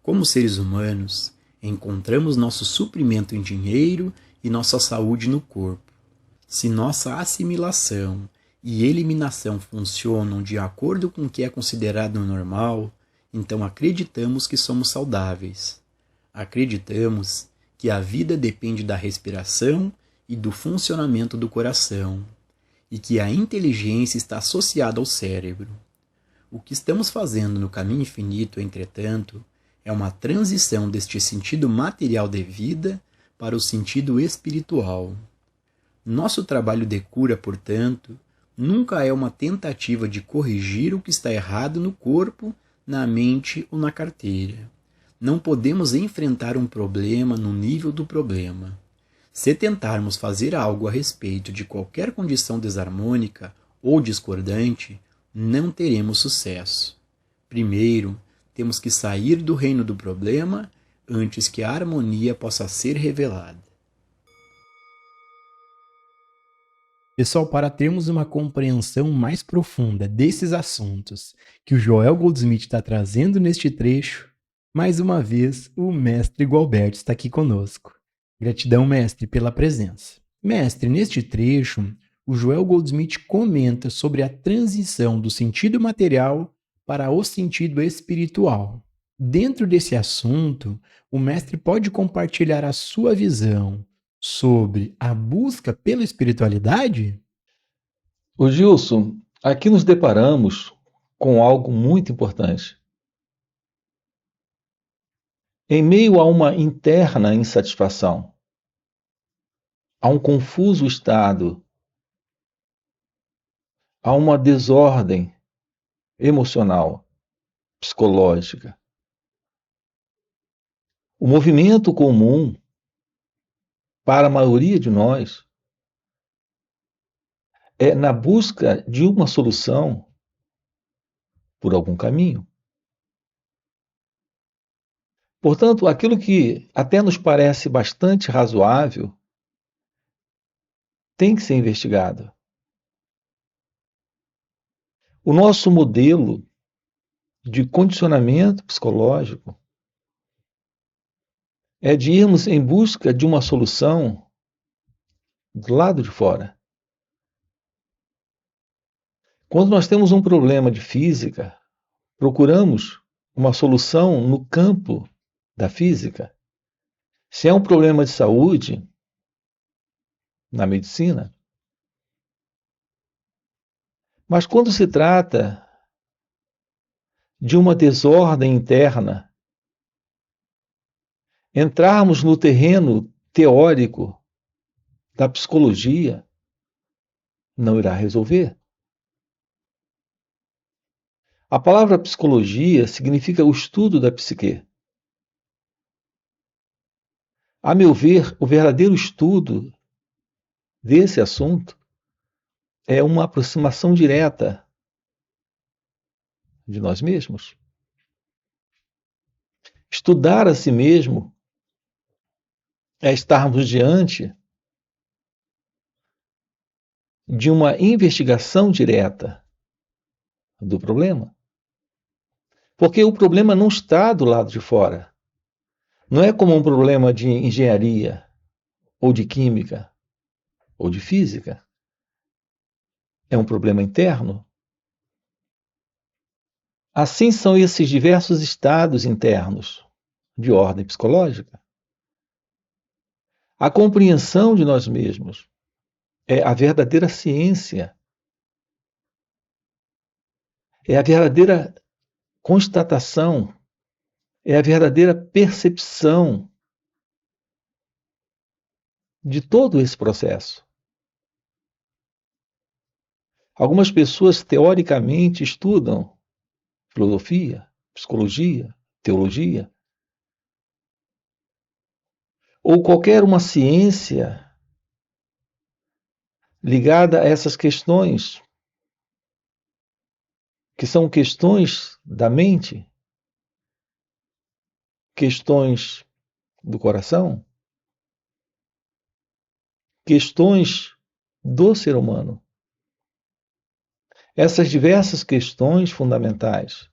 Como seres humanos, encontramos nosso suprimento em dinheiro e nossa saúde no corpo. Se nossa assimilação e eliminação funcionam de acordo com o que é considerado normal, então acreditamos que somos saudáveis. Acreditamos que a vida depende da respiração e do funcionamento do coração, e que a inteligência está associada ao cérebro. O que estamos fazendo no caminho infinito, entretanto, é uma transição deste sentido material de vida para o sentido espiritual. Nosso trabalho de cura, portanto, nunca é uma tentativa de corrigir o que está errado no corpo, na mente ou na carteira. Não podemos enfrentar um problema no nível do problema. Se tentarmos fazer algo a respeito de qualquer condição desarmônica ou discordante, não teremos sucesso. Primeiro, temos que sair do reino do problema antes que a harmonia possa ser revelada. Pessoal, para termos uma compreensão mais profunda desses assuntos que o Joel Goldsmith está trazendo neste trecho, mais uma vez o mestre Gualberto está aqui conosco. Gratidão, mestre, pela presença. Mestre, neste trecho, o Joel Goldsmith comenta sobre a transição do sentido material para o sentido espiritual. Dentro desse assunto, o mestre pode compartilhar a sua visão sobre a busca pela espiritualidade? Ô Gilson, aqui nos deparamos com algo muito importante. Em meio a uma interna insatisfação, a um confuso estado, a uma desordem emocional, psicológica, o movimento comum para a maioria de nós é na busca de uma solução por algum caminho. Portanto, aquilo que até nos parece bastante razoável tem que ser investigado. O nosso modelo de condicionamento psicológico é de irmos em busca de uma solução do lado de fora. Quando nós temos um problema de física, procuramos uma solução no campo da física. Se é um problema de saúde, na medicina. Mas quando se trata de uma desordem interna, entrarmos no terreno teórico da psicologia não irá resolver. A palavra psicologia significa o estudo da psique. A meu ver, o verdadeiro estudo desse assunto é uma aproximação direta de nós mesmos. Estudar a si mesmo é estarmos diante de uma investigação direta do problema. Porque o problema não está do lado de fora. Não é como um problema de engenharia, ou de química, ou de física. É um problema interno. Assim são esses diversos estados internos de ordem psicológica. A compreensão de nós mesmos é a verdadeira ciência. É a verdadeira constatação, é a verdadeira percepção de todo esse processo. Algumas pessoas teoricamente estudam filosofia, psicologia, teologia, ou qualquer uma ciência ligada a essas questões, que são questões da mente, questões do coração, questões do ser humano. Essas diversas questões fundamentais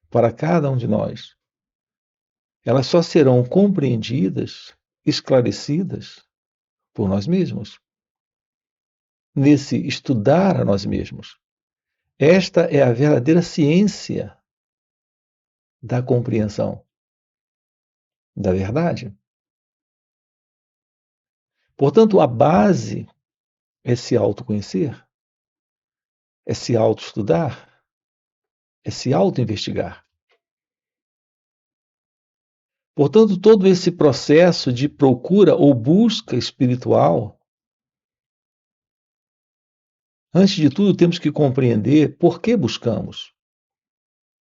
para cada um de nós elas só serão compreendidas, esclarecidas por nós mesmos, nesse estudar a nós mesmos. Esta é a verdadeira ciência da compreensão da verdade. Portanto, a base é se autoconhecer, é se autoestudar, é se autoinvestigar. Portanto, todo esse processo de procura ou busca espiritual, antes de tudo, temos que compreender por que buscamos.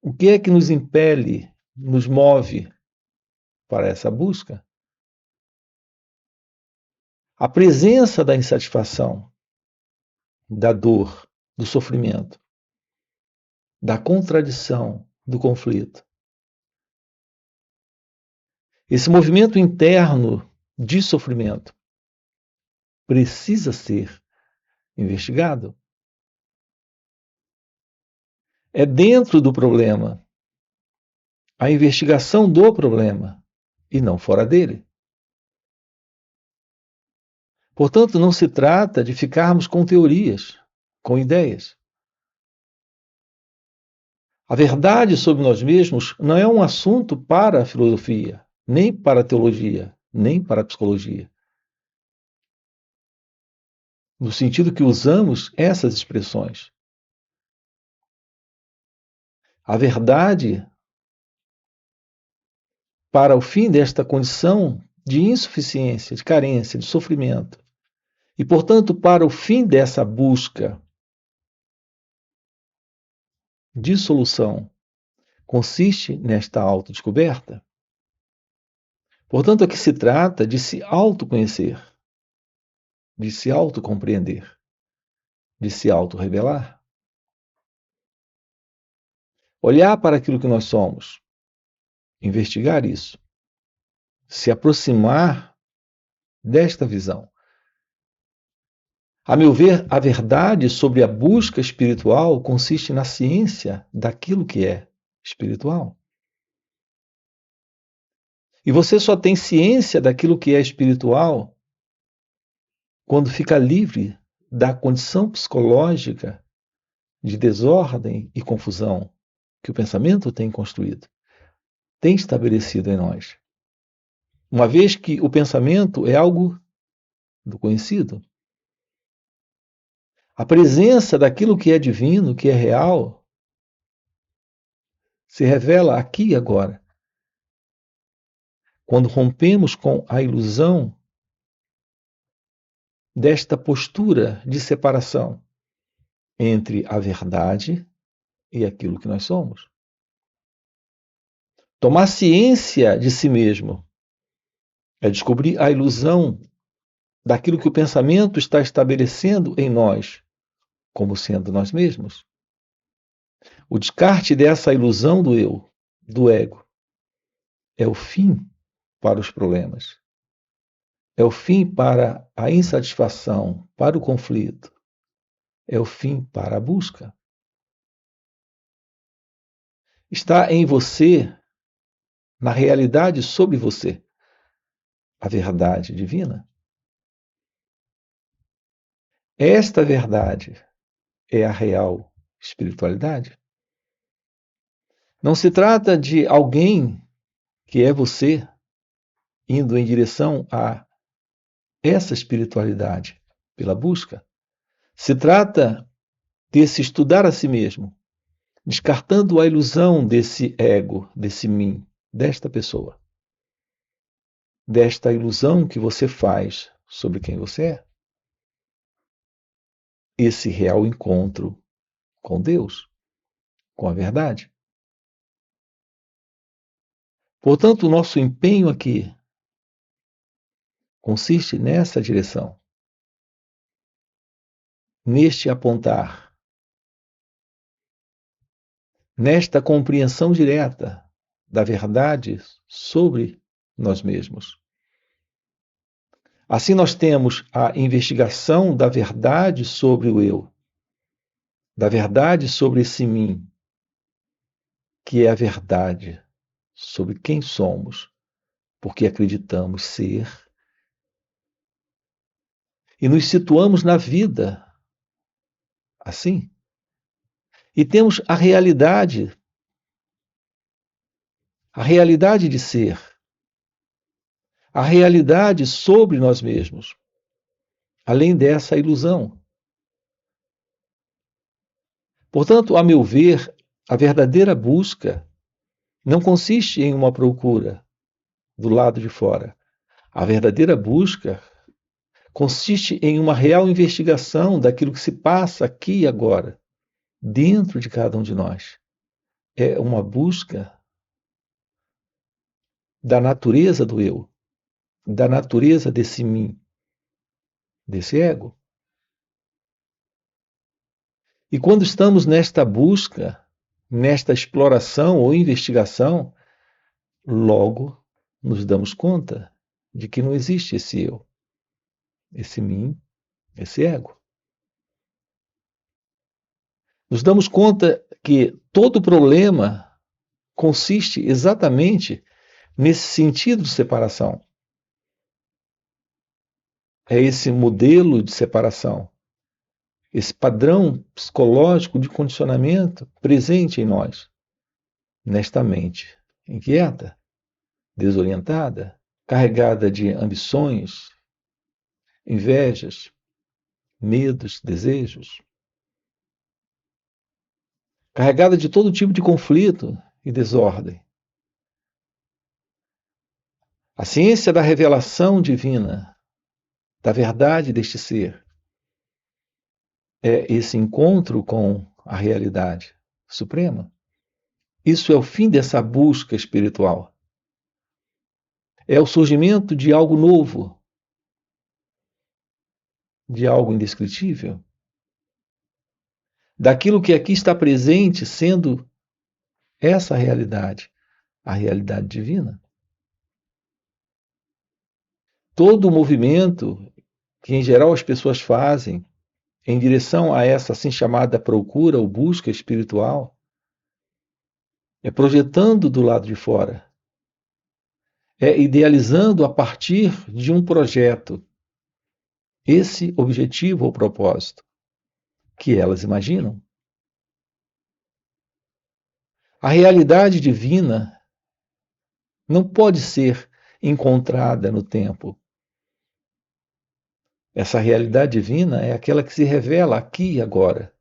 O que é que nos impele, nos move para essa busca? A presença da insatisfação, da dor, do sofrimento, da contradição, do conflito. Esse movimento interno de sofrimento precisa ser investigado. É dentro do problema, a investigação do problema, e não fora dele. Portanto, não se trata de ficarmos com teorias, com ideias. A verdade sobre nós mesmos não é um assunto para a filosofia, nem para a teologia, nem para a psicologia. No sentido que usamos essas expressões. A verdade para o fim desta condição de insuficiência, de carência, de sofrimento, e, portanto, para o fim dessa busca de solução, consiste nesta autodescoberta. Portanto, aqui se trata de se autoconhecer, de se autocompreender, de se autorrevelar. Olhar para aquilo que nós somos, investigar isso, se aproximar desta visão. A meu ver, a verdade sobre a busca espiritual consiste na ciência daquilo que é espiritual. E você só tem ciência daquilo que é espiritual quando fica livre da condição psicológica de desordem e confusão que o pensamento tem construído, tem estabelecido em nós. Uma vez que o pensamento é algo do conhecido. A presença daquilo que é divino, que é real, se revela aqui e agora. Quando rompemos com a ilusão desta postura de separação entre a verdade e aquilo que nós somos. Tomar ciência de si mesmo é descobrir a ilusão daquilo que o pensamento está estabelecendo em nós, como sendo nós mesmos. O descarte dessa ilusão do eu, do ego, é o fim para os problemas. É o fim para a insatisfação, para o conflito. É o fim para a busca. Está em você, na realidade sobre você, a verdade divina. Esta verdade é a real espiritualidade. Não se trata de alguém que é você indo em direção a essa espiritualidade pela busca. Se trata desse estudar a si mesmo, descartando a ilusão desse ego, desse mim, desta pessoa, desta ilusão que você faz sobre quem você é. Esse real encontro com Deus, com a verdade. Portanto, o nosso empenho aqui consiste nessa direção, neste apontar, nesta compreensão direta da verdade sobre nós mesmos. Assim, nós temos a investigação da verdade sobre o eu, da verdade sobre esse mim, que é a verdade sobre quem somos porque acreditamos ser, e nos situamos na vida assim. E temos a realidade de ser, a realidade sobre nós mesmos, além dessa ilusão. Portanto, a meu ver, a verdadeira busca não consiste em uma procura do lado de fora. A verdadeira busca consiste em uma real investigação daquilo que se passa aqui e agora, dentro de cada um de nós. É uma busca da natureza do eu, da natureza desse mim, desse ego. E quando estamos nesta busca, nesta exploração ou investigação, logo nos damos conta de que não existe esse eu, esse mim, esse ego. Nos damos conta que todo problema consiste exatamente nesse sentido de separação. É esse modelo de separação, esse padrão psicológico de condicionamento presente em nós, nesta mente inquieta, desorientada, carregada de ambições, invejas, medos, desejos, carregada de todo tipo de conflito e desordem. A ciência da revelação divina, da verdade deste ser, é esse encontro com a realidade suprema. Isso é o fim dessa busca espiritual. É o surgimento de algo novo, de algo indescritível, daquilo que aqui está presente sendo essa realidade, a realidade divina. Todo o movimento que, em geral, as pessoas fazem em direção a essa assim chamada procura ou busca espiritual é projetando do lado de fora, é idealizando a partir de um projeto esse objetivo ou propósito que elas imaginam. A realidade divina não pode ser encontrada no tempo. Essa realidade divina é aquela que se revela aqui e agora,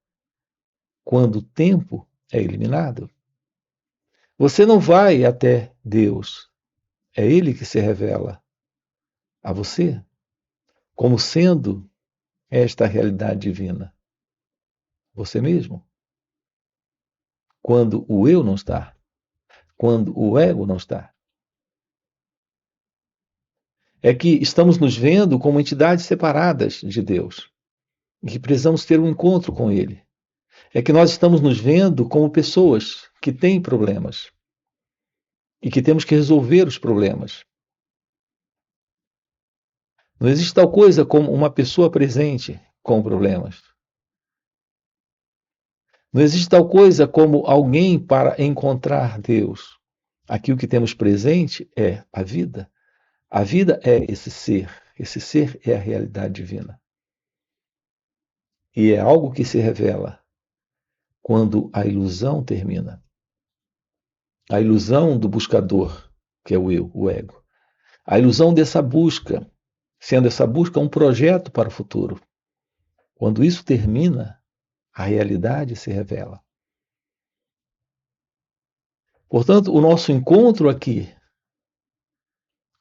quando o tempo é eliminado. Você não vai até Deus, é Ele que se revela a você, como sendo esta realidade divina. Você mesmo. Quando o eu não está, quando o ego não está. É que estamos nos vendo como entidades separadas de Deus e que precisamos ter um encontro com Ele. É que nós estamos nos vendo como pessoas que têm problemas e que temos que resolver os problemas. Não existe tal coisa como uma pessoa presente com problemas. Não existe tal coisa como alguém para encontrar Deus. Aqui o que temos presente é a vida. A vida é esse ser é a realidade divina. E é algo que se revela quando a ilusão termina. A ilusão do buscador, que é o eu, o ego. A ilusão dessa busca, sendo essa busca um projeto para o futuro. Quando isso termina, a realidade se revela. Portanto, o nosso encontro aqui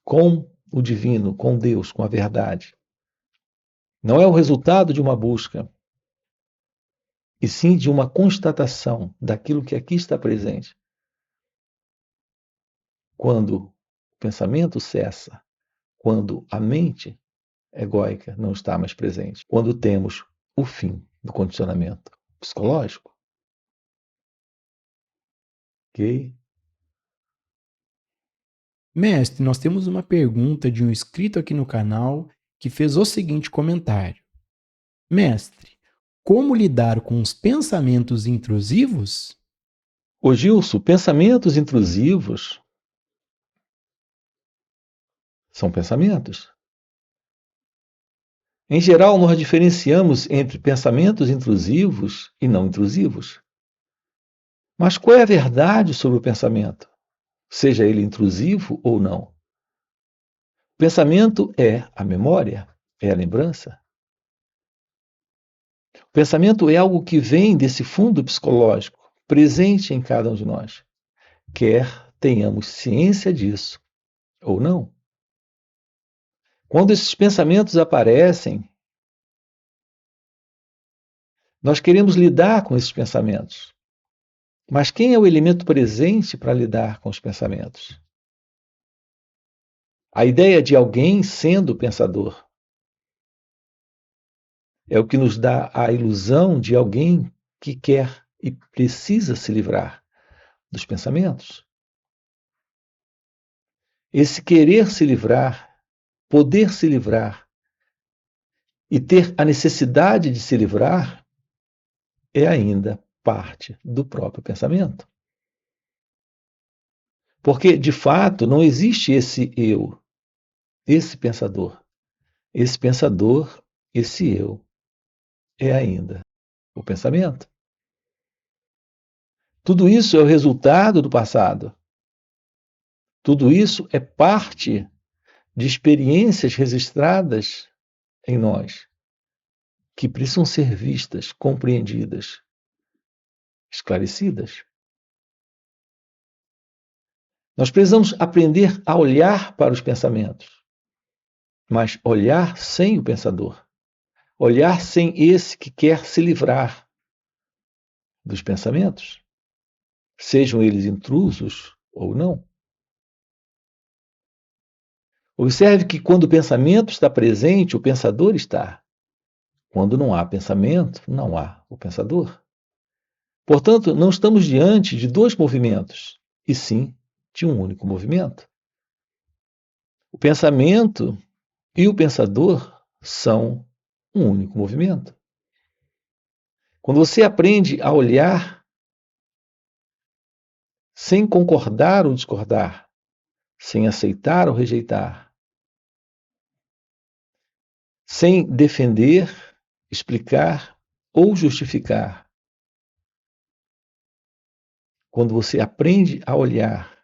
com o divino, com Deus, com a verdade, não é o resultado de uma busca, e sim de uma constatação daquilo que aqui está presente. Quando o pensamento cessa, quando a mente egóica não está mais presente, quando temos o fim do condicionamento psicológico. Ok? Mestre, nós temos uma pergunta de um inscrito aqui no canal que fez o seguinte comentário. Mestre, como lidar com os pensamentos intrusivos? Ô Gilson, pensamentos intrusivos São pensamentos. Em geral, nós diferenciamos entre pensamentos intrusivos e não intrusivos. Mas qual é a verdade sobre o pensamento? Seja ele intrusivo ou não. O pensamento é a memória, é a lembrança. O pensamento é algo que vem desse fundo psicológico, presente em cada um de nós, quer tenhamos ciência disso ou não. Quando esses pensamentos aparecem, nós queremos lidar com esses pensamentos. Mas quem é o elemento presente para lidar com os pensamentos? A ideia de alguém sendo pensador é o que nos dá a ilusão de alguém que quer e precisa se livrar dos pensamentos. Esse querer se livrar, poder se livrar e ter a necessidade de se livrar é ainda parte do próprio pensamento. Porque, de fato, não existe esse eu, esse pensador. Esse pensador, esse eu, é ainda o pensamento. Tudo isso é o resultado do passado. Tudo isso é parte de experiências registradas em nós, que precisam ser vistas, compreendidas, esclarecidas. Nós precisamos aprender a olhar para os pensamentos, mas olhar sem o pensador. Olhar sem esse que quer se livrar dos pensamentos, sejam eles intrusos ou não. Observe que quando o pensamento está presente, o pensador está. Quando não há pensamento, não há o pensador. Portanto, não estamos diante de dois movimentos, e sim de um único movimento. O pensamento e o pensador são um único movimento. Quando você aprende a olhar sem concordar ou discordar, sem aceitar ou rejeitar, sem defender, explicar ou justificar, quando você aprende a olhar,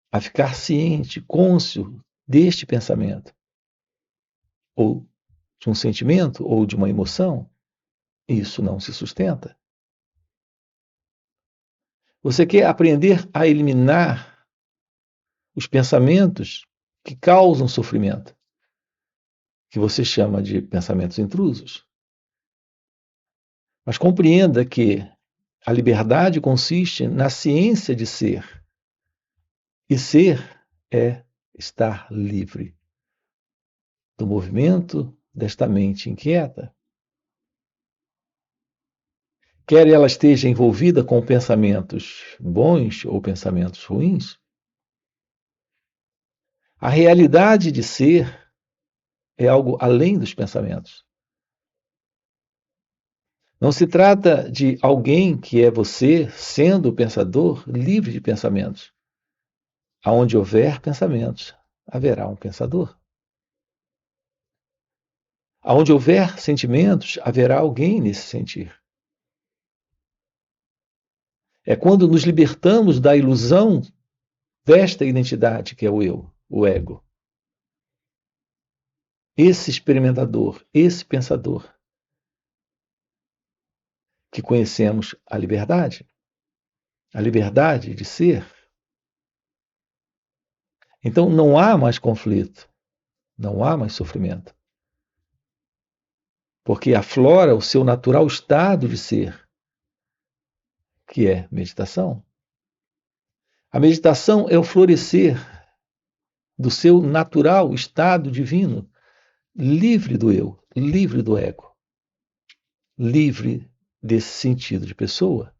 a ficar ciente, cônscio deste pensamento, ou de um sentimento, ou de uma emoção, isso não se sustenta. Você quer aprender a eliminar os pensamentos que causam sofrimento, que você chama de pensamentos intrusos. Mas compreenda que a liberdade consiste na ciência de ser. E ser é estar livre do movimento desta mente inquieta. Quer ela esteja envolvida com pensamentos bons ou pensamentos ruins, a realidade de ser é algo além dos pensamentos. Não se trata de alguém que é você, sendo o pensador, livre de pensamentos. Aonde houver pensamentos, haverá um pensador. Aonde houver sentimentos, haverá alguém nesse sentir. É quando nos libertamos da ilusão desta identidade que é o eu, o ego. Esse experimentador, esse pensador, que conhecemos a liberdade de ser. Então não há mais conflito, não há mais sofrimento. Porque aflora o seu natural estado de ser, que é meditação. A meditação é o florescer do seu natural estado divino, livre do eu, livre do ego, livre desse sentido de pessoa.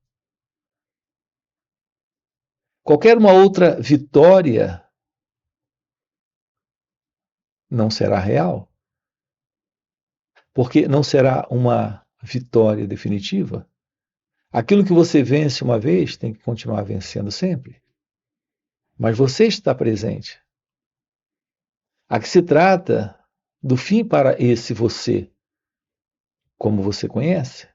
Qualquer uma outra vitória não será real, porque não será uma vitória definitiva. Aquilo que você vence uma vez tem que continuar vencendo sempre. Mas você está presente. Aqui se trata do fim para esse você, como você conhece.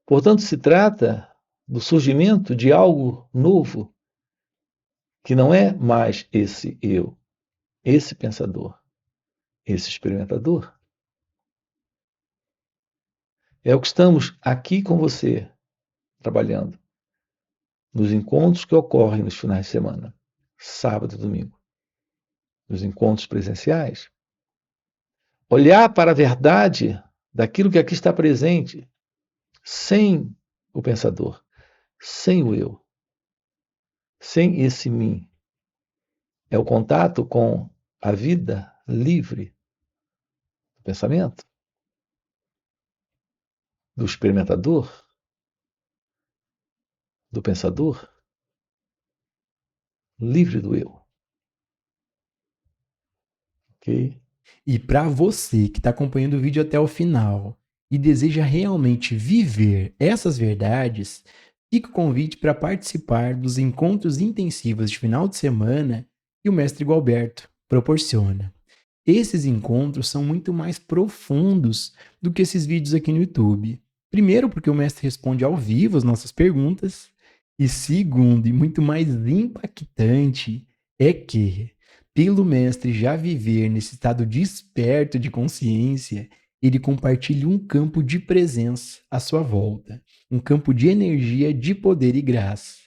Portanto, se trata do surgimento de algo novo, que não é mais esse eu, esse pensador, esse experimentador. É o que estamos aqui com você, trabalhando, nos encontros que ocorrem nos finais de semana, sábado e domingo, nos encontros presenciais. Olhar para a verdade daquilo que aqui está presente, sem o pensador, sem o eu, sem esse mim. É o contato com a vida livre do pensamento, do experimentador, do pensador, livre do eu. Ok? E para você que está acompanhando o vídeo até o final e deseja realmente viver essas verdades, fica o convite para participar dos encontros intensivos de final de semana que o mestre Gualberto proporciona. Esses encontros são muito mais profundos do que esses vídeos aqui no YouTube. Primeiro, porque o mestre responde ao vivo as nossas perguntas. E segundo, e muito mais impactante, é que, pelo mestre já viver nesse estado desperto de consciência, ele compartilha um campo de presença à sua volta, um campo de energia, de poder e graça.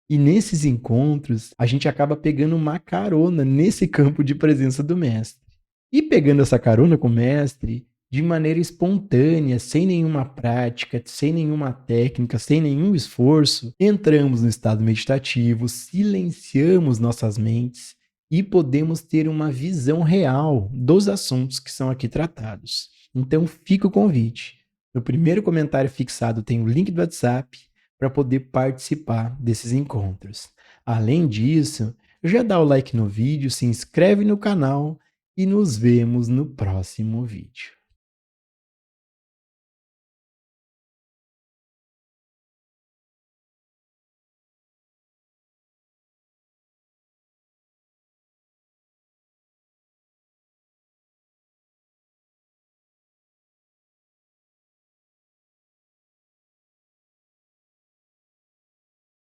E nesses encontros, a gente acaba pegando uma carona nesse campo de presença do mestre. E pegando essa carona com o mestre, de maneira espontânea, sem nenhuma prática, sem nenhuma técnica, sem nenhum esforço, entramos no estado meditativo, silenciamos nossas mentes e podemos ter uma visão real dos assuntos que são aqui tratados. Então fica o convite. No primeiro comentário fixado tem o link do WhatsApp para poder participar desses encontros. Além disso, já dá o like no vídeo, se inscreve no canal e nos vemos no próximo vídeo.